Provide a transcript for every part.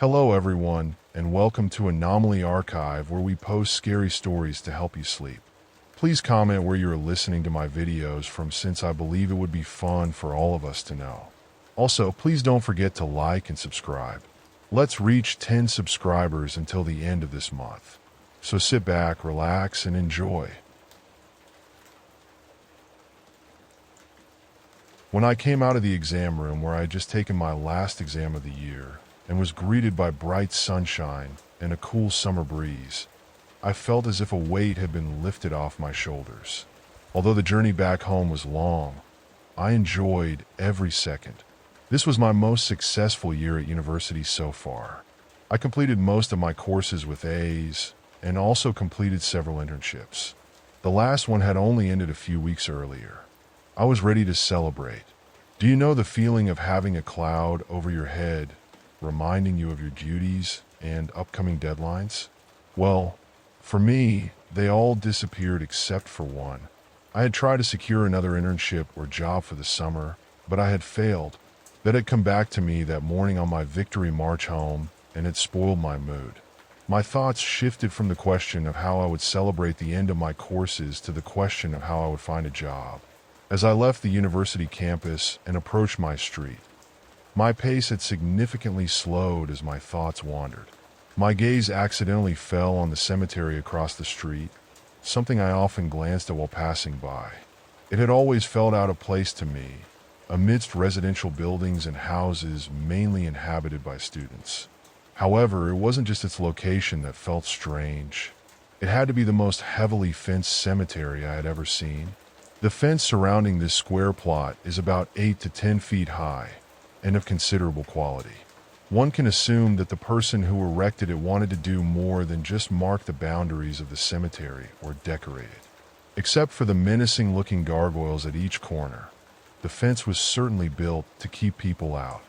Hello everyone, and welcome to Anomaly Archive where we post scary stories to help you sleep. Please comment where you are listening to my videos from since I believe it would be fun for all of us to know. Also, please don't forget to like and subscribe. Let's reach 10 subscribers until the end of this month. So sit back, relax, and enjoy. When I came out of the exam room where I had just taken my last exam of the year and was greeted by bright sunshine and a cool summer breeze, I felt as if a weight had been lifted off my shoulders. Although the journey back home was long, I enjoyed every second. This was my most successful year at university so far. I completed most of my courses with A's and also completed several internships. The last one had only ended a few weeks earlier. I was ready to celebrate. Do you know the feeling of having a cloud over your head, reminding you of your duties and upcoming deadlines? Well, for me, they all disappeared except for one. I had tried to secure another internship or job for the summer, but I had failed. That had come back to me that morning on my victory march home, and it spoiled my mood. My thoughts shifted from the question of how I would celebrate the end of my courses to the question of how I would find a job. As I left the university campus and approached my street, my pace had significantly slowed as my thoughts wandered. My gaze accidentally fell on the cemetery across the street, something I often glanced at while passing by. It had always felt out of place to me, amidst residential buildings and houses mainly inhabited by students. However, it wasn't just its location that felt strange. It had to be the most heavily fenced cemetery I had ever seen. The fence surrounding this square plot is about 8 to 10 feet high and of considerable quality. One can assume that the person who erected it wanted to do more than just mark the boundaries of the cemetery or decorate it. Except for the menacing-looking gargoyles at each corner, the fence was certainly built to keep people out.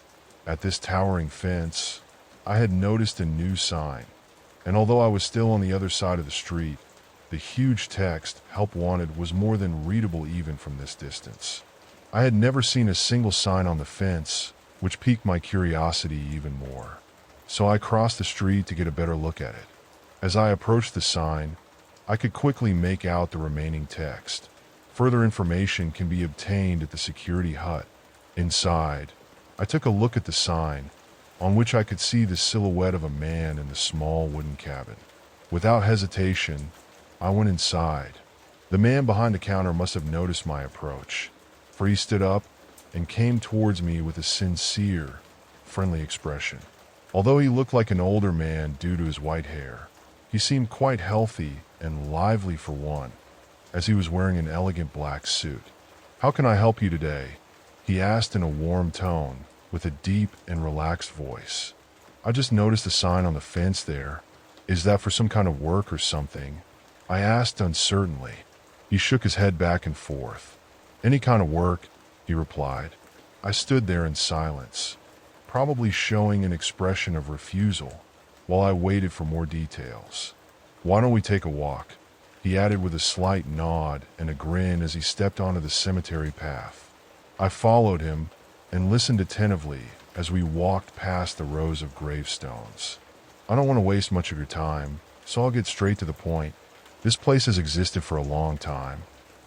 At this towering fence, I had noticed a new sign, and although I was still on the other side of the street, the huge text, "Help Wanted," was more than readable even from this distance. I had never seen a single sign on the fence, which piqued my curiosity even more. So I crossed the street to get a better look at it. As I approached the sign, I could quickly make out the remaining text. Further information can be obtained at the security hut. Inside, I took a look at the sign, on which I could see the silhouette of a man in the small wooden cabin. Without hesitation, I went inside. The man behind the counter must have noticed my approach, for he stood up and came towards me with a sincere, friendly expression. Although he looked like an older man due to his white hair, he seemed quite healthy and lively for one, as he was wearing an elegant black suit. "How can I help you today?" he asked in a warm tone, with a deep and relaxed voice. "I just noticed a sign on the fence there. Is that for some kind of work or something?" I asked uncertainly. He shook his head back and forth. "Any kind of work," he replied. I stood there in silence, probably showing an expression of refusal, while I waited for more details. "Why don't we take a walk?" he added with a slight nod and a grin as he stepped onto the cemetery path. I followed him and listened attentively as we walked past the rows of gravestones. "I don't want to waste much of your time, so I'll get straight to the point. This place has existed for a long time.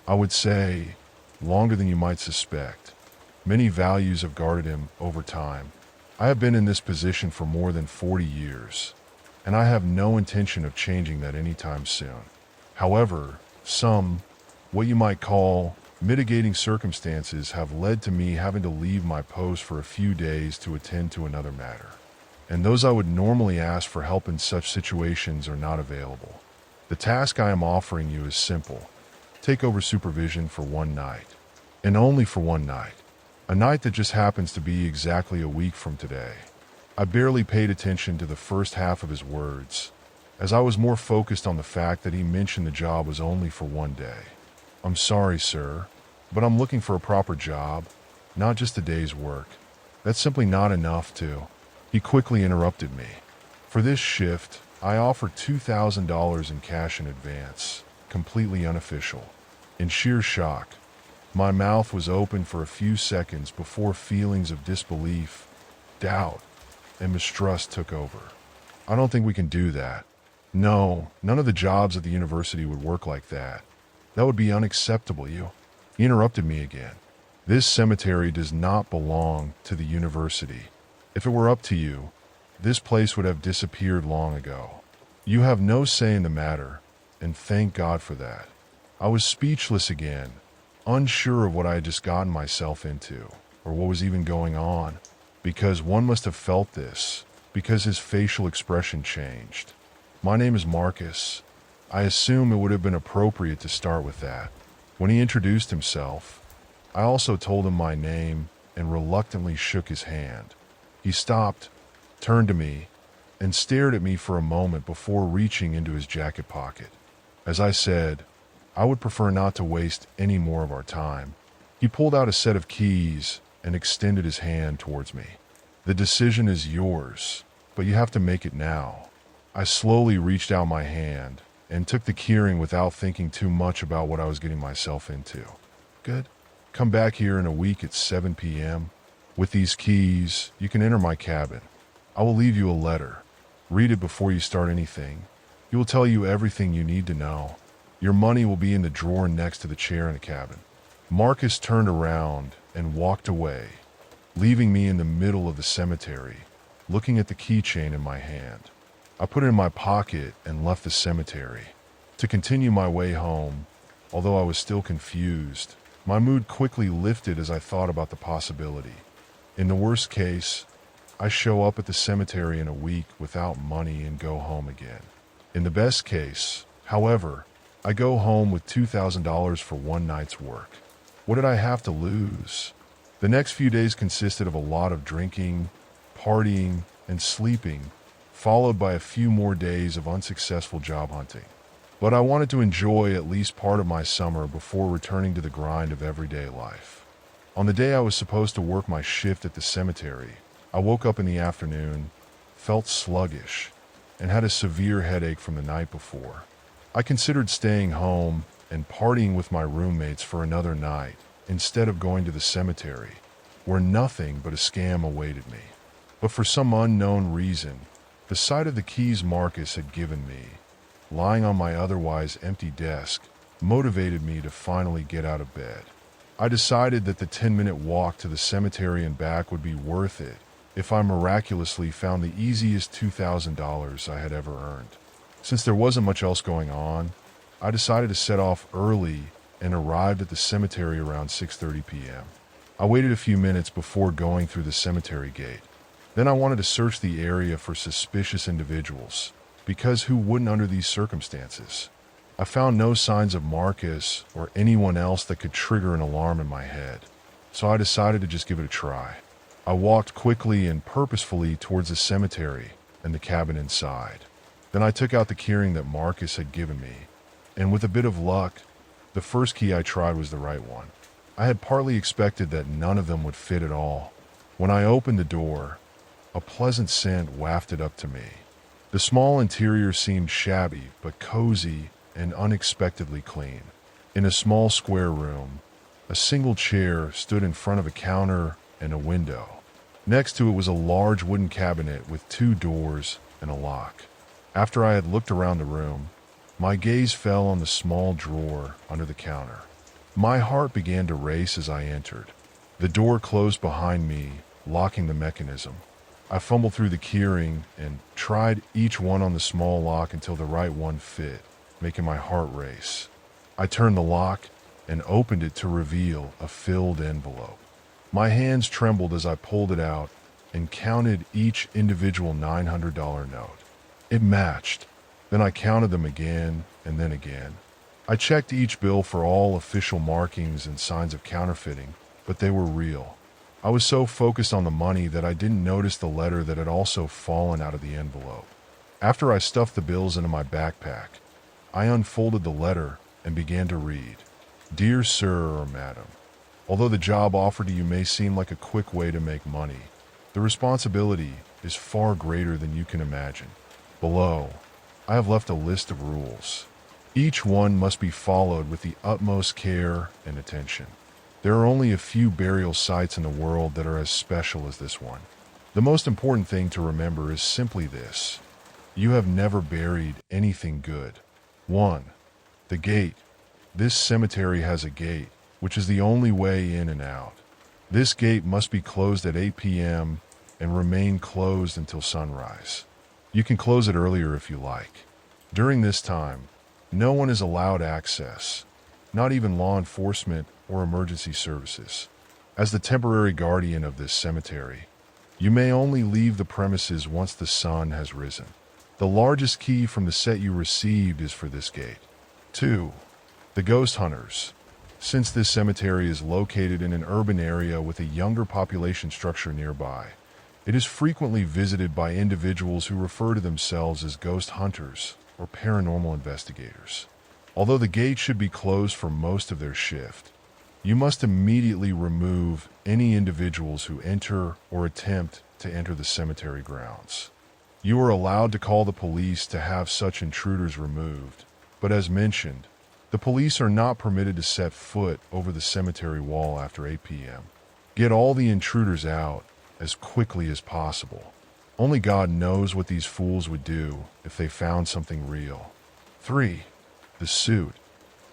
I would say longer than you might suspect. Many values have guarded him over time. I have been in this position for more than 40 years, and I have no intention of changing that anytime soon. However, some, what you might call, mitigating circumstances have led to me having to leave my post for a few days to attend to another matter. And those I would normally ask for help in such situations are not available. The task I am offering you is simple. Take over supervision for one night, and only for one night. A night that just happens to be exactly a week from today." I barely paid attention to the first half of his words, as I was more focused on the fact that he mentioned the job was only for one day. "I'm sorry, sir, but I'm looking for a proper job, not just a day's work. That's simply not enough to—" He quickly interrupted me. "For this shift, I offer $2,000 in cash in advance, completely unofficial." In sheer shock, my mouth was open for a few seconds before feelings of disbelief, doubt, and mistrust took over. I don't think we can do that. No, none of the jobs at the university would work like that. That would be unacceptable, you. He interrupted me again. This cemetery does not belong to the university. If it were up to you, this place would have disappeared long ago. You have no say in the matter, and thank God for that. I was speechless again, unsure of what I had just gotten myself into, or what was even going on, because one must have felt this, because his facial expression changed. My name is Marcus. I assume it would have been appropriate to start with that. When he introduced himself, I also told him my name and reluctantly shook his hand. He stopped, turned to me, and stared at me for a moment before reaching into his jacket pocket. As I said, I would prefer not to waste any more of our time. He pulled out a set of keys and extended his hand towards me. The decision is yours, but you have to make it now. I slowly reached out my hand and took the keyring without thinking too much about what I was getting myself into. Good. Come back here in a week at 7 p.m. With these keys, you can enter my cabin. I will leave you a letter. Read it before you start anything. It will tell you everything you need to know. Your money will be in the drawer next to the chair in the cabin. Marcus turned around and walked away, leaving me in the middle of the cemetery, looking at the keychain in my hand. I put it in my pocket and left the cemetery. To continue my way home, although I was still confused, my mood quickly lifted as I thought about the possibility. In the worst case, I show up at the cemetery in a week without money and go home again. In the best case, however, I go home with $2,000 for one night's work. What did I have to lose? The next few days consisted of a lot of drinking, partying, and sleeping, followed by a few more days of unsuccessful job hunting. But I wanted to enjoy at least part of my summer before returning to the grind of everyday life. On the day I was supposed to work my shift at the cemetery, I woke up in the afternoon, felt sluggish, and had a severe headache from the night before. I considered staying home and partying with my roommates for another night instead of going to the cemetery, where nothing but a scam awaited me. But for some unknown reason, the sight of the keys Marcus had given me, lying on my otherwise empty desk, motivated me to finally get out of bed. I decided that the 10-minute walk to the cemetery and back would be worth it if I miraculously found the easiest $2,000 I had ever earned. Since there wasn't much else going on, I decided to set off early and arrived at the cemetery around 6:30 p.m. I waited a few minutes before going through the cemetery gate. Then I wanted to search the area for suspicious individuals, because who wouldn't under these circumstances? I found no signs of Marcus or anyone else that could trigger an alarm in my head, so I decided to just give it a try. I walked quickly and purposefully towards the cemetery and the cabin inside. Then I took out the keyring that Marcus had given me, and with a bit of luck, the first key I tried was the right one. I had partly expected that none of them would fit at all. When I opened the door, a pleasant scent wafted up to me. The small interior seemed shabby but cozy and unexpectedly clean. In a small square room, a single chair stood in front of a counter and a window. Next to it was a large wooden cabinet with 2 doors and a lock. After I had looked around the room, my gaze fell on the small drawer under the counter. My heart began to race as I entered. The door closed behind me, locking the mechanism. I fumbled through the keyring and tried each one on the small lock until the right one fit, making my heart race. I turned the lock and opened it to reveal a filled envelope. My hands trembled as I pulled it out and counted each individual $900 note. It matched. Then I counted them again and then again. I checked each bill for all official markings and signs of counterfeiting, but they were real. I was so focused on the money that I didn't notice the letter that had also fallen out of the envelope. After I stuffed the bills into my backpack, I unfolded the letter and began to read. Dear Sir or Madam, although the job offered to you may seem like a quick way to make money, the responsibility is far greater than you can imagine. Below, I have left a list of rules. Each one must be followed with the utmost care and attention. There are only a few burial sites in the world that are as special as this one. The most important thing to remember is simply this: you have never buried anything good. 1. The gate. This cemetery has a gate, which is the only way in and out. This gate must be closed at 8 p.m. and remain closed until sunrise. You can close it earlier if you like. During this time, no one is allowed access, not even law enforcement or emergency services. As the temporary guardian of this cemetery, you may only leave the premises once the sun has risen. The largest key from the set you received is for this gate. 2. The ghost hunters. Since this cemetery is located in an urban area with a younger population structure nearby, it is frequently visited by individuals who refer to themselves as ghost hunters or paranormal investigators. Although the gate should be closed for most of their shift, you must immediately remove any individuals who enter or attempt to enter the cemetery grounds. You are allowed to call the police to have such intruders removed, but as mentioned, the police are not permitted to set foot over the cemetery wall after 8 p.m. Get all the intruders out as quickly as possible. Only God knows what these fools would do if they found something real. 3. The suit.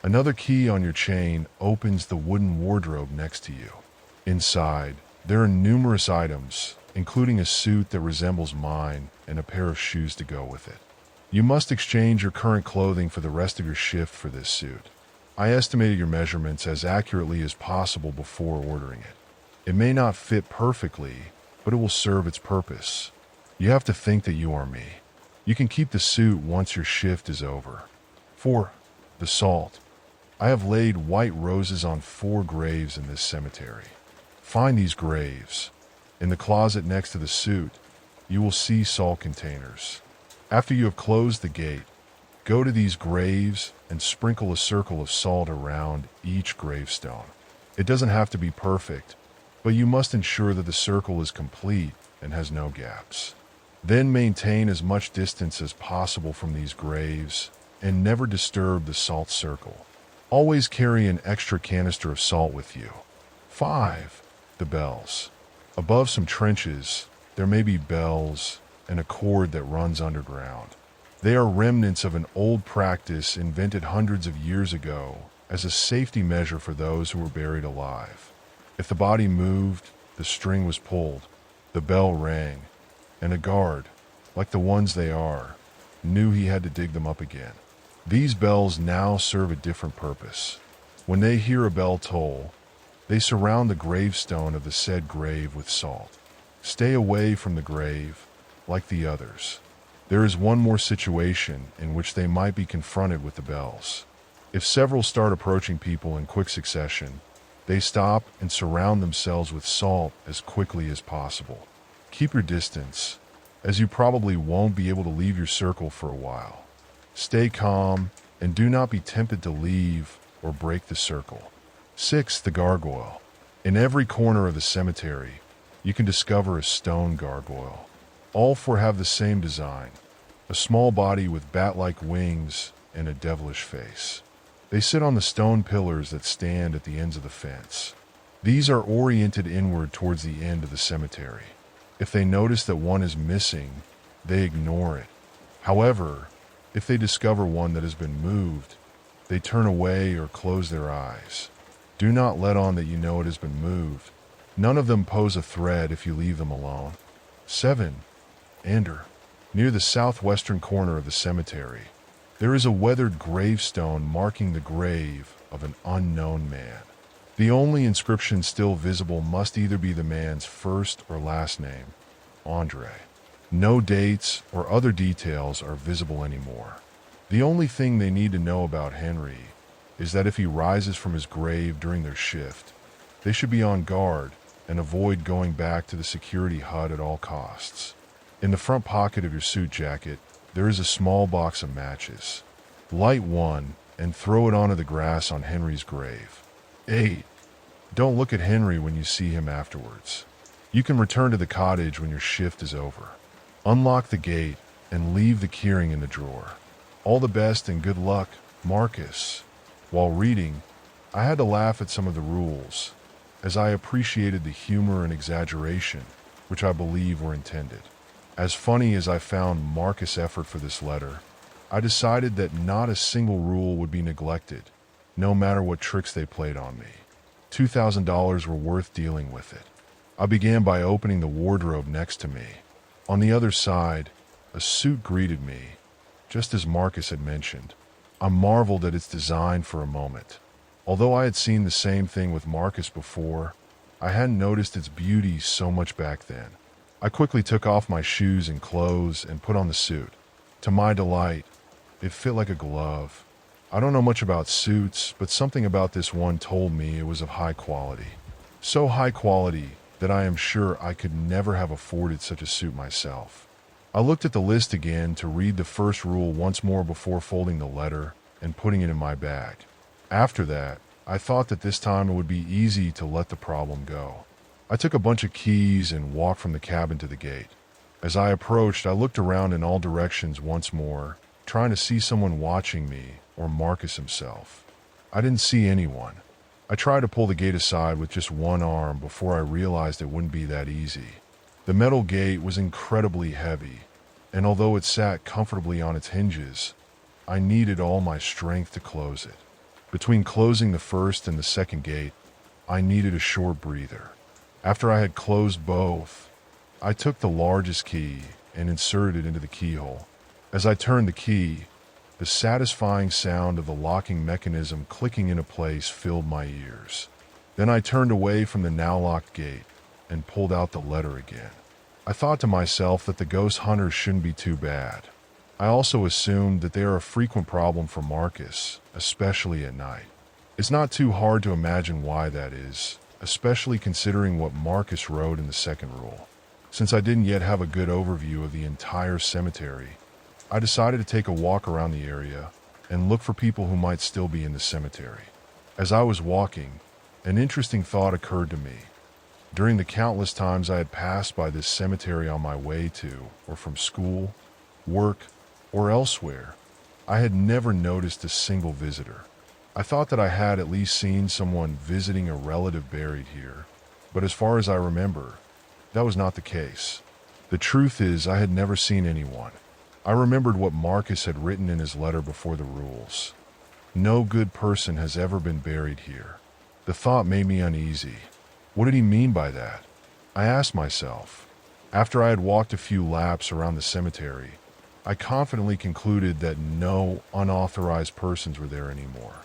Another key on your chain opens the wooden wardrobe next to you. Inside, there are numerous items, including a suit that resembles mine and a pair of shoes to go with it. You must exchange your current clothing for the rest of your shift for this suit. I estimated your measurements as accurately as possible before ordering it. It may not fit perfectly, but it will serve its purpose. You have to think that you are me. You can keep the suit once your shift is over. 4. The salt. I have laid white roses on 4 graves in this cemetery. Find these graves. In the closet next to the suit, you will see salt containers. After you have closed the gate, go to these graves and sprinkle a circle of salt around each gravestone. It doesn't have to be perfect, but you must ensure that the circle is complete and has no gaps. Then maintain as much distance as possible from these graves and never disturb the salt circle. Always carry an extra canister of salt with you. 5. The bells. Above some trenches, there may be bells and a cord that runs underground. They are remnants of an old practice invented hundreds of years ago as a safety measure for those who were buried alive. If the body moved, the string was pulled, the bell rang, and a guard, like the ones they are, knew he had to dig them up again. These bells now serve a different purpose. When they hear a bell toll, they surround the gravestone of the said grave with salt. Stay away from the grave, like the others. There is one more situation in which they might be confronted with the bells. If several start approaching people in quick succession, they stop and surround themselves with salt as quickly as possible. Keep your distance, as you probably won't be able to leave your circle for a while. Stay calm and do not be tempted to leave or break the circle. 6. The gargoyle. In every corner of the cemetery, you can discover a stone gargoyle. All 4 have the same design, a small body with bat-like wings and a devilish face. They sit on the stone pillars that stand at the ends of the fence. These are oriented inward towards the end of the cemetery. If they notice that one is missing, they ignore it. However, if they discover one that has been moved, they turn away or close their eyes. Do not let on that you know it has been moved. None of them pose a threat if you leave them alone. 7. Ender. Near the southwestern corner of the cemetery, there is a weathered gravestone marking the grave of an unknown man. The only inscription still visible must either be the man's first or last name, Andre. No dates or other details are visible anymore. The only thing they need to know about Henry is that if he rises from his grave during their shift, they should be on guard and avoid going back to the security hut at all costs. In the front pocket of your suit jacket, there is a small box of matches. Light one and throw it onto the grass on Henry's grave. 8. Don't look at Henry when you see him afterwards. You can return to the cottage when your shift is over. Unlock the gate and leave the keyring in the drawer. All the best and good luck, Marcus. While reading, I had to laugh at some of the rules, as I appreciated the humor and exaggeration which I believe were intended. As funny as I found Marcus' effort for this letter, I decided that not a single rule would be neglected, no matter what tricks they played on me. $2,000 were worth dealing with it. I began by opening the wardrobe next to me. On the other side, a suit greeted me, just as Marcus had mentioned. I marveled at its design for a moment. Although I had seen the same thing with Marcus before, I hadn't noticed its beauty so much back then. I quickly took off my shoes and clothes and put on the suit. To my delight, it fit like a glove. I don't know much about suits, but something about this one told me it was of high quality. So high quality that I am sure I could never have afforded such a suit myself. I looked at the list again to read the first rule once more before folding the letter and putting it in my bag. After that, I thought that this time it would be easy to let the problem go. I took a bunch of keys and walked from the cabin to the gate. As I approached, I looked around in all directions once more, trying to see someone watching me or Marcus himself. I didn't see anyone. I tried to pull the gate aside with just one arm before I realized it wouldn't be that easy. The metal gate was incredibly heavy, and although it sat comfortably on its hinges, I needed all my strength to close it. Between closing the first and the second gate, I needed a short breather. After I had closed both, I took the largest key and inserted it into the keyhole. As I turned the key, the satisfying sound of the locking mechanism clicking into place filled my ears. Then I turned away from the now locked gate and pulled out the letter again. I thought to myself that the ghost hunters shouldn't be too bad. I also assumed that they are a frequent problem for Marcus, especially at night. It's not too hard to imagine why that is, especially considering what Marcus wrote in the second rule. Since I didn't yet have a good overview of the entire cemetery, I decided to take a walk around the area and look for people who might still be in the cemetery. As I was walking, an interesting thought occurred to me. During the countless times I had passed by this cemetery on my way to or from school, work, or elsewhere, I had never noticed a single visitor. I thought that I had at least seen someone visiting a relative buried here, but as far as I remember, that was not the case. The truth is, I had never seen anyone. I remembered what Marcus had written in his letter before the rules. No good person has ever been buried here. The thought made me uneasy. What did he mean by that? I asked myself. After I had walked a few laps around the cemetery, I confidently concluded that no unauthorized persons were there anymore.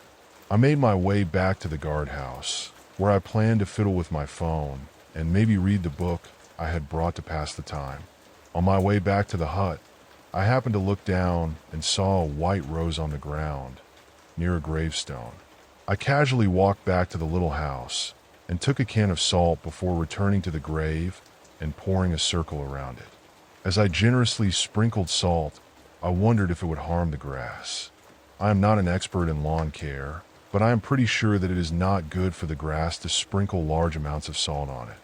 I made my way back to the guardhouse, where I planned to fiddle with my phone and maybe read the book I had brought to pass the time. On my way back to the hut, I happened to look down and saw a white rose on the ground, near a gravestone. I casually walked back to the little house and took a can of salt before returning to the grave and pouring a circle around it. As I generously sprinkled salt, I wondered if it would harm the grass. I am not an expert in lawn care, but I am pretty sure that it is not good for the grass to sprinkle large amounts of salt on it.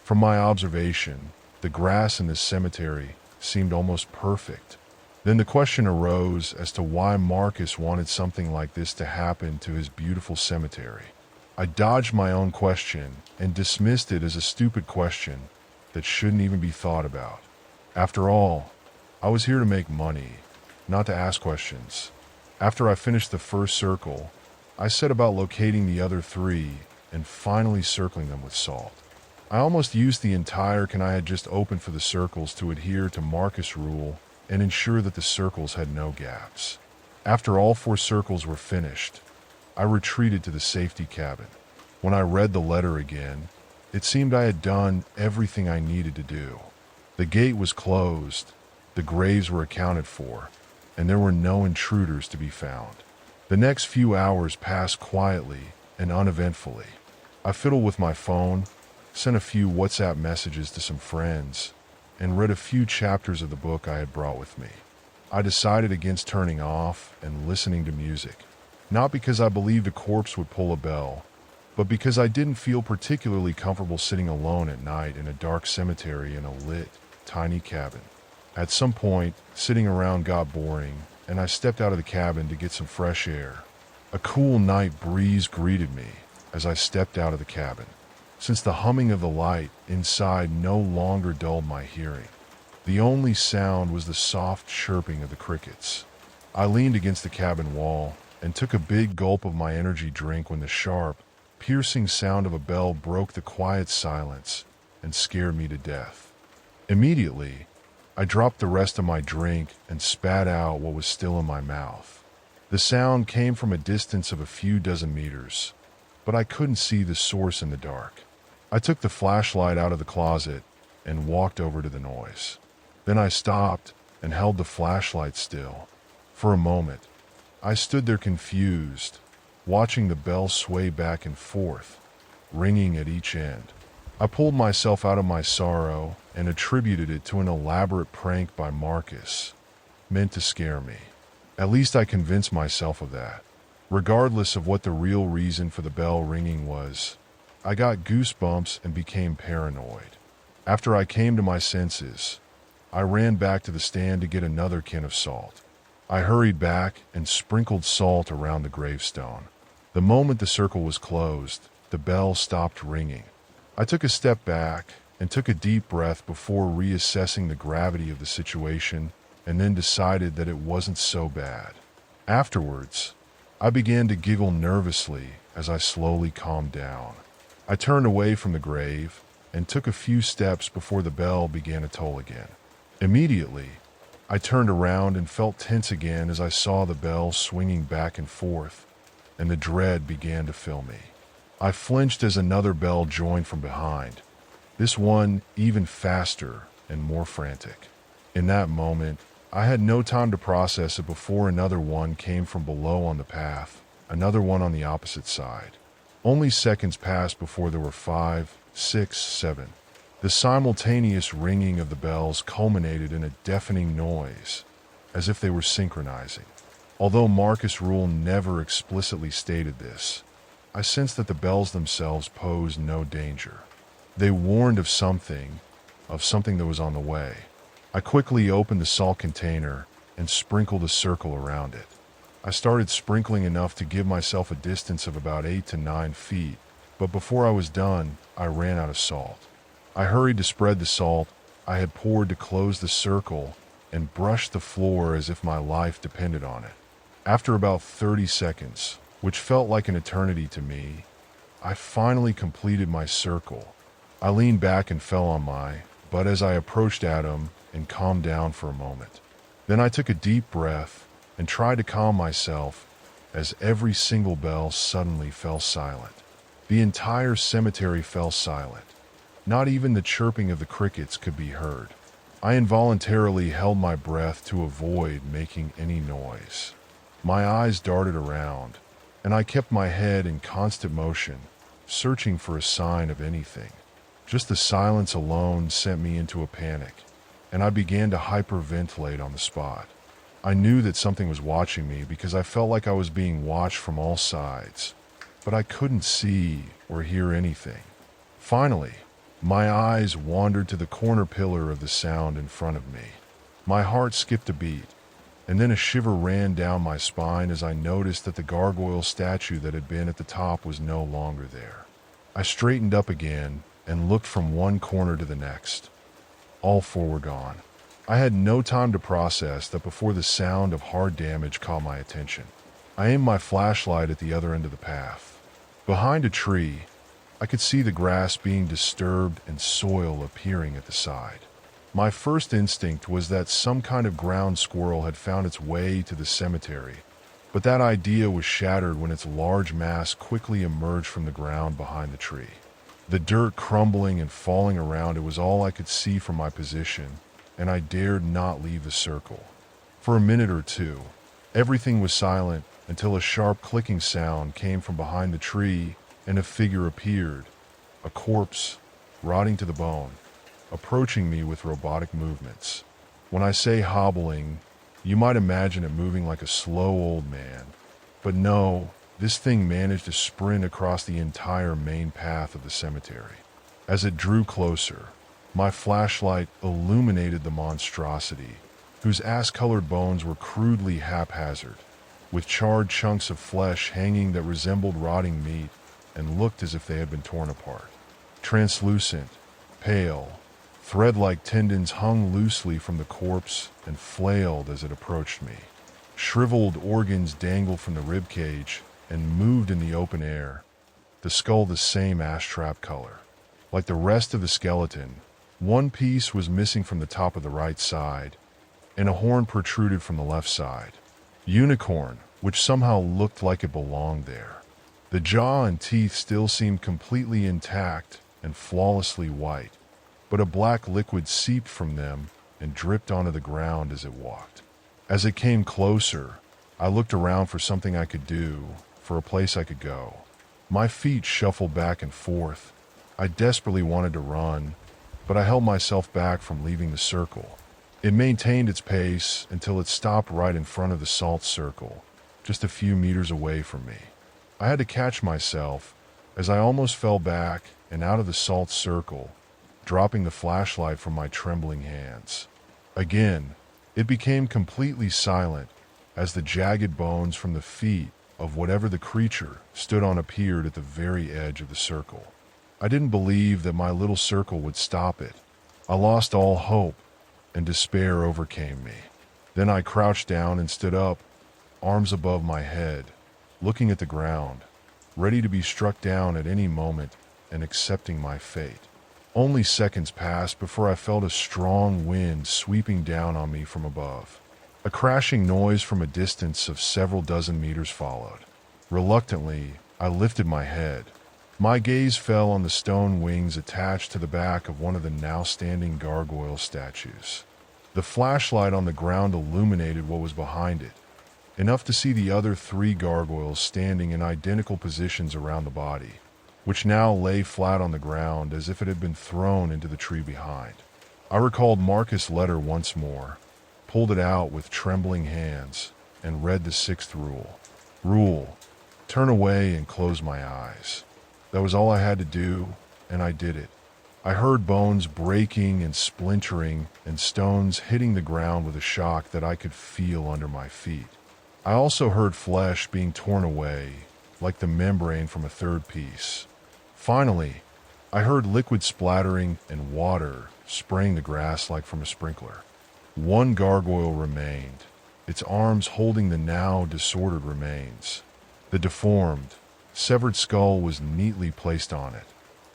From my observation, the grass in this cemetery seemed almost perfect. Then the question arose as to why Marcus wanted something like this to happen to his beautiful cemetery. I dodged my own question and dismissed it as a stupid question that shouldn't even be thought about. After all, I was here to make money, not to ask questions. After I finished the first circle, I set about locating the other three and finally circling them with salt. I almost used the entire can I had just opened for the circles to adhere to Marcus' rule and ensure that the circles had no gaps. After all 4 circles were finished, I retreated to the safety cabin. When I read the letter again, it seemed I had done everything I needed to do. The gate was closed, the graves were accounted for, and there were no intruders to be found. The next few hours passed quietly and uneventfully. I fiddled with my phone, sent a few WhatsApp messages to some friends, and read a few chapters of the book I had brought with me. I decided against turning off and listening to music, not because I believed a corpse would pull a bell, but because I didn't feel particularly comfortable sitting alone at night in a dark cemetery in a lit, tiny cabin. At some point, sitting around got boring, and I stepped out of the cabin to get some fresh air. A cool night breeze greeted me as I stepped out of the cabin. since the humming of the light inside no longer dulled my hearing. The only sound was the soft chirping of the crickets. I leaned against the cabin wall and took a big gulp of my energy drink when the sharp, piercing sound of a bell broke the quiet silence and scared me to death. Immediately, I dropped the rest of my drink and spat out what was still in my mouth. The sound came from a distance of a few dozen meters, but I couldn't see the source in the dark. I took the flashlight out of the closet and walked over to the noise. Then I stopped and held the flashlight still. For a moment, I stood there confused, watching the bell sway back and forth, ringing at each end. I pulled myself out of my sorrow and attributed it to an elaborate prank by Marcus, meant to scare me. At least I convinced myself of that. Regardless of what the real reason for the bell ringing was, I got goosebumps and became paranoid. After I came to my senses, I ran back to the stand to get another can of salt. I hurried back and sprinkled salt around the gravestone. The moment the circle was closed, the bell stopped ringing. I took a step back and took a deep breath before reassessing the gravity of the situation, and then decided that it wasn't so bad. Afterwards, I began to giggle nervously as I slowly calmed down. I turned away from the grave and took a few steps before the bell began to toll again. Immediately, I turned around and felt tense again as I saw the bell swinging back and forth, and the dread began to fill me. I flinched as another bell joined from behind, this one even faster and more frantic. In that moment, I had no time to process it before another one came from below on the path, another one on the opposite side. Only seconds passed before there were 5, 6, 7. The simultaneous ringing of the bells culminated in a deafening noise, as if they were synchronizing. Although Marcus' rule never explicitly stated this, I sensed that the bells themselves posed no danger. They warned of something that was on the way. I quickly opened the salt container and sprinkled a circle around it. I started sprinkling enough to give myself a distance of about 8 to 9 feet, but before I was done, I ran out of salt. I hurried to spread the salt I had poured to close the circle and brushed the floor as if my life depended on it. After about 30 seconds, which felt like an eternity to me, I finally completed my circle. I leaned back and fell on my butt as I approached Adam and calmed down for a moment. Then I took a deep breath and tried to calm myself as every single bell suddenly fell silent. The entire cemetery fell silent. Not even the chirping of the crickets could be heard. I involuntarily held my breath to avoid making any noise. My eyes darted around, and I kept my head in constant motion, searching for a sign of anything. Just the silence alone sent me into a panic, and I began to hyperventilate on the spot. I knew that something was watching me because I felt like I was being watched from all sides, but I couldn't see or hear anything. Finally, my eyes wandered to the corner pillar of the sound in front of me. My heart skipped a beat, and then a shiver ran down my spine as I noticed that the gargoyle statue that had been at the top was no longer there. I straightened up again and looked from one corner to the next. All four were gone. I had no time to process that before the sound of hard damage caught my attention. I aimed my flashlight at the other end of the path. Behind a tree, I could see the grass being disturbed and soil appearing at the side. My first instinct was that some kind of ground squirrel had found its way to the cemetery, but that idea was shattered when its large mass quickly emerged from the ground behind the tree. The dirt crumbling and falling around it was all I could see from my position, and I dared not leave the circle. For a minute or two, everything was silent until a sharp clicking sound came from behind the tree and a figure appeared, a corpse, rotting to the bone, approaching me with robotic movements. When I say hobbling, you might imagine it moving like a slow old man, but no, this thing managed to sprint across the entire main path of the cemetery. As it drew closer, my flashlight illuminated the monstrosity, whose ash-colored bones were crudely haphazard, with charred chunks of flesh hanging that resembled rotting meat and looked as if they had been torn apart. Translucent, pale, thread-like tendons hung loosely from the corpse and flailed as it approached me. Shriveled organs dangled from the ribcage and moved in the open air, the skull the same ash-trap color. Like the rest of the skeleton, one piece was missing from the top of the right side, and a horn protruded from the left side. Unicorn, which somehow looked like it belonged there. The jaw and teeth still seemed completely intact and flawlessly white, but a black liquid seeped from them and dripped onto the ground as it walked. As it came closer, I looked around for something I could do, for a place I could go. My feet shuffled back and forth. I desperately wanted to run, but I held myself back from leaving the circle. It maintained its pace until it stopped right in front of the salt circle, just a few meters away from me. I had to catch myself as I almost fell back and out of the salt circle, dropping the flashlight from my trembling hands. Again, it became completely silent as the jagged bones from the feet of whatever the creature stood on appeared at the very edge of the circle. I didn't believe that my little circle would stop it. I lost all hope, and despair overcame me. Then I crouched down and stood up, arms above my head, looking at the ground, ready to be struck down at any moment and accepting my fate. Only seconds passed before I felt a strong wind sweeping down on me from above. A crashing noise from a distance of several dozen meters followed. Reluctantly, I lifted my head. My gaze fell on the stone wings attached to the back of one of the now standing gargoyle statues. The flashlight on the ground illuminated what was behind it, enough to see the other 3 gargoyles standing in identical positions around the body, which now lay flat on the ground as if it had been thrown into the tree behind. I recalled Marcus' letter once more, pulled it out with trembling hands, and read the 6th rule. Rule: turn away and close my eyes. That was all I had to do, and I did it. I heard bones breaking and splintering and stones hitting the ground with a shock that I could feel under my feet. I also heard flesh being torn away, like the membrane from a 3rd piece. Finally, I heard liquid splattering and water spraying the grass like from a sprinkler. One gargoyle remained, its arms holding the now disordered remains. The deformed, severed skull was neatly placed on it.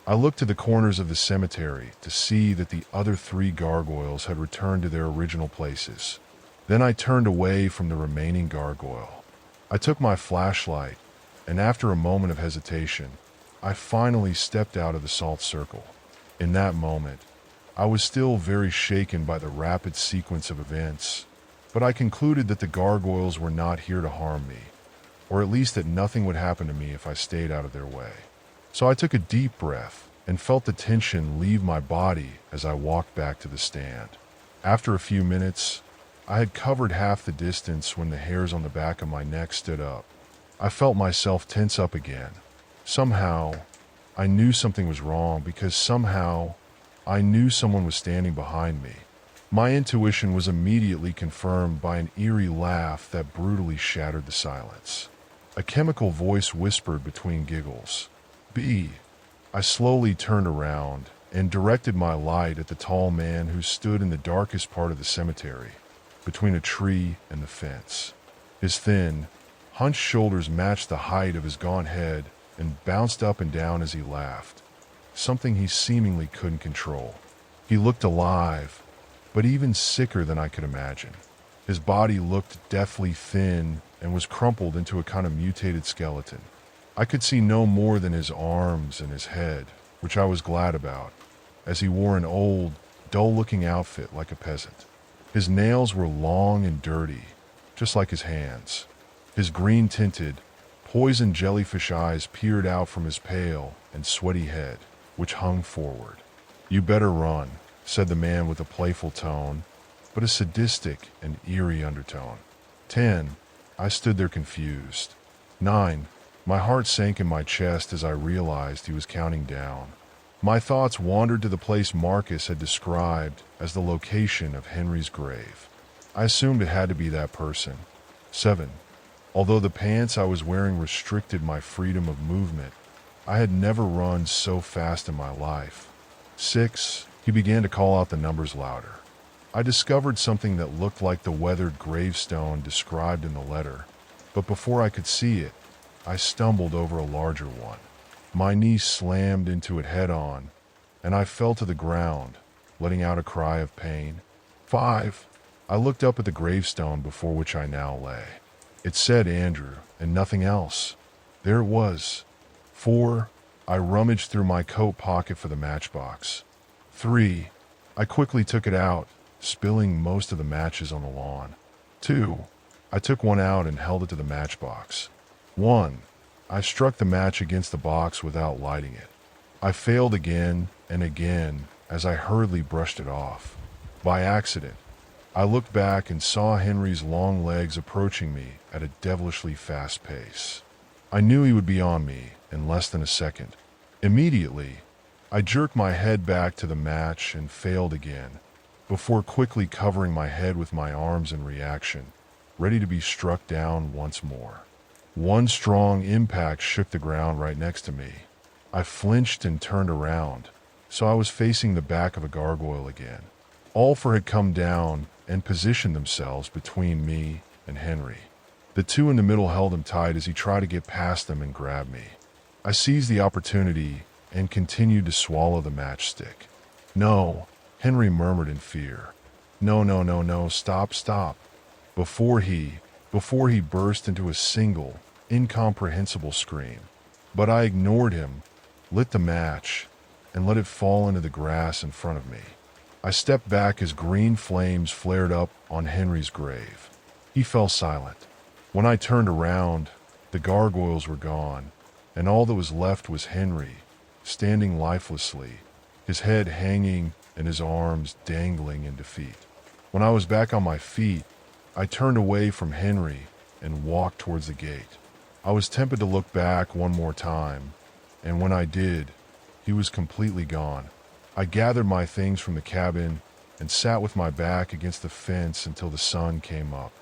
I looked to the corners of the cemetery to see that the other 3 gargoyles had returned to their original places. Then I turned away from the remaining gargoyle. I took my flashlight, and after a moment of hesitation, I finally stepped out of the salt circle. In that moment, I was still very shaken by the rapid sequence of events, but I concluded that the gargoyles were not here to harm me, or at least that nothing would happen to me if I stayed out of their way. So I took a deep breath and felt the tension leave my body as I walked back to the stand. After a few minutes, I had covered half the distance when the hairs on the back of my neck stood up. I felt myself tense up again. Somehow, I knew something was wrong because somehow, I knew someone was standing behind me. My intuition was immediately confirmed by an eerie laugh that brutally shattered the silence. A chemical voice whispered between giggles. "B." I slowly turned around and directed my light at the tall man who stood in the darkest part of the cemetery, between a tree and the fence. His thin, hunched shoulders matched the height of his gaunt head and bounced up and down as he laughed, something he seemingly couldn't control. He looked alive, but even sicker than I could imagine. His body looked deathly thin and was crumpled into a kind of mutated skeleton. I could see no more than his arms and his head, which I was glad about, as he wore an old, dull-looking outfit like a peasant. His nails were long and dirty, just like his hands. His green-tinted, poison jellyfish eyes peered out from his pale and sweaty head, which hung forward. "You better run," said the man with a playful tone, but a sadistic and eerie undertone. 10. I stood there confused. 9. My heart sank in my chest as I realized he was counting down. My thoughts wandered to the place Marcus had described as the location of Henry's grave. I assumed it had to be that person. 7. Although the pants I was wearing restricted my freedom of movement, I had never run so fast in my life. 6. He began to call out the numbers louder. I discovered something that looked like the weathered gravestone described in the letter, but before I could see it, I stumbled over a larger one. My knee slammed into it head-on, and I fell to the ground, letting out a cry of pain. 5. I looked up at the gravestone before which I now lay. It said Andrew, and nothing else. There it was. 4. I rummaged through my coat pocket for the matchbox. 3. I quickly took it out, spilling most of the matches on the lawn. 2. I took one out and held it to the matchbox. 1. I struck the match against the box without lighting it. I failed again and again as I hurriedly brushed it off. By accident, I looked back and saw Henry's long legs approaching me at a devilishly fast pace. I knew he would be on me in less than a second. Immediately, I jerked my head back to the match and failed again, before quickly covering my head with my arms in reaction, ready to be struck down once more. One strong impact shook the ground right next to me. I flinched and turned around, so I was facing the back of a gargoyle again. All four had come down and positioned themselves between me and Henry. The two in the middle held him tight as he tried to get past them and grab me. I seized the opportunity and continued to swallow the matchstick. "No," Henry murmured in fear. "No, no, no, no, stop, stop." Before he burst into a single, incomprehensible scream. But I ignored him, lit the match, and let it fall into the grass in front of me. I stepped back as green flames flared up on Henry's grave. He fell silent. When I turned around, the gargoyles were gone, and all that was left was Henry, standing lifelessly, his head hanging and his arms dangling in defeat. When I was back on my feet, I turned away from Henry and walked towards the gate. I was tempted to look back one more time, and when I did, he was completely gone. I gathered my things from the cabin and sat with my back against the fence until the sun came up.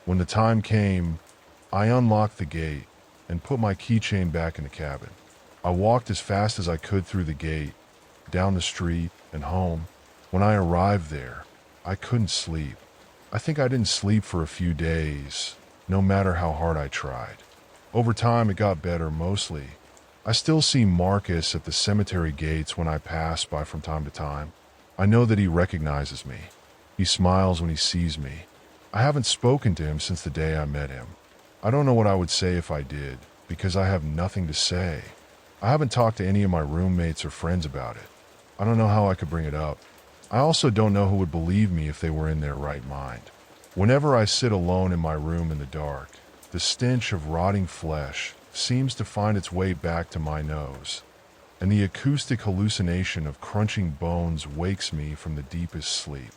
When the time came, I unlocked the gate and put my keychain back in the cabin. I walked as fast as I could through the gate, down the street, and home. When I arrived there, I couldn't sleep. I think I didn't sleep for a few days, no matter how hard I tried. Over time, it got better mostly. I still see Marcus at the cemetery gates when I pass by from time to time. I know that he recognizes me. He smiles when he sees me. I haven't spoken to him since the day I met him. I don't know what I would say if I did, because I have nothing to say. I haven't talked to any of my roommates or friends about it. I don't know how I could bring it up. I also don't know who would believe me if they were in their right mind. Whenever I sit alone in my room in the dark, the stench of rotting flesh seems to find its way back to my nose, and the acoustic hallucination of crunching bones wakes me from the deepest sleep.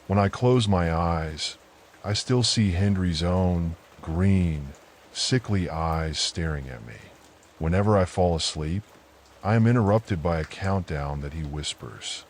When I close my eyes, I still see Henry's own green, sickly eyes staring at me. Whenever I fall asleep, I am interrupted by a countdown that he whispers.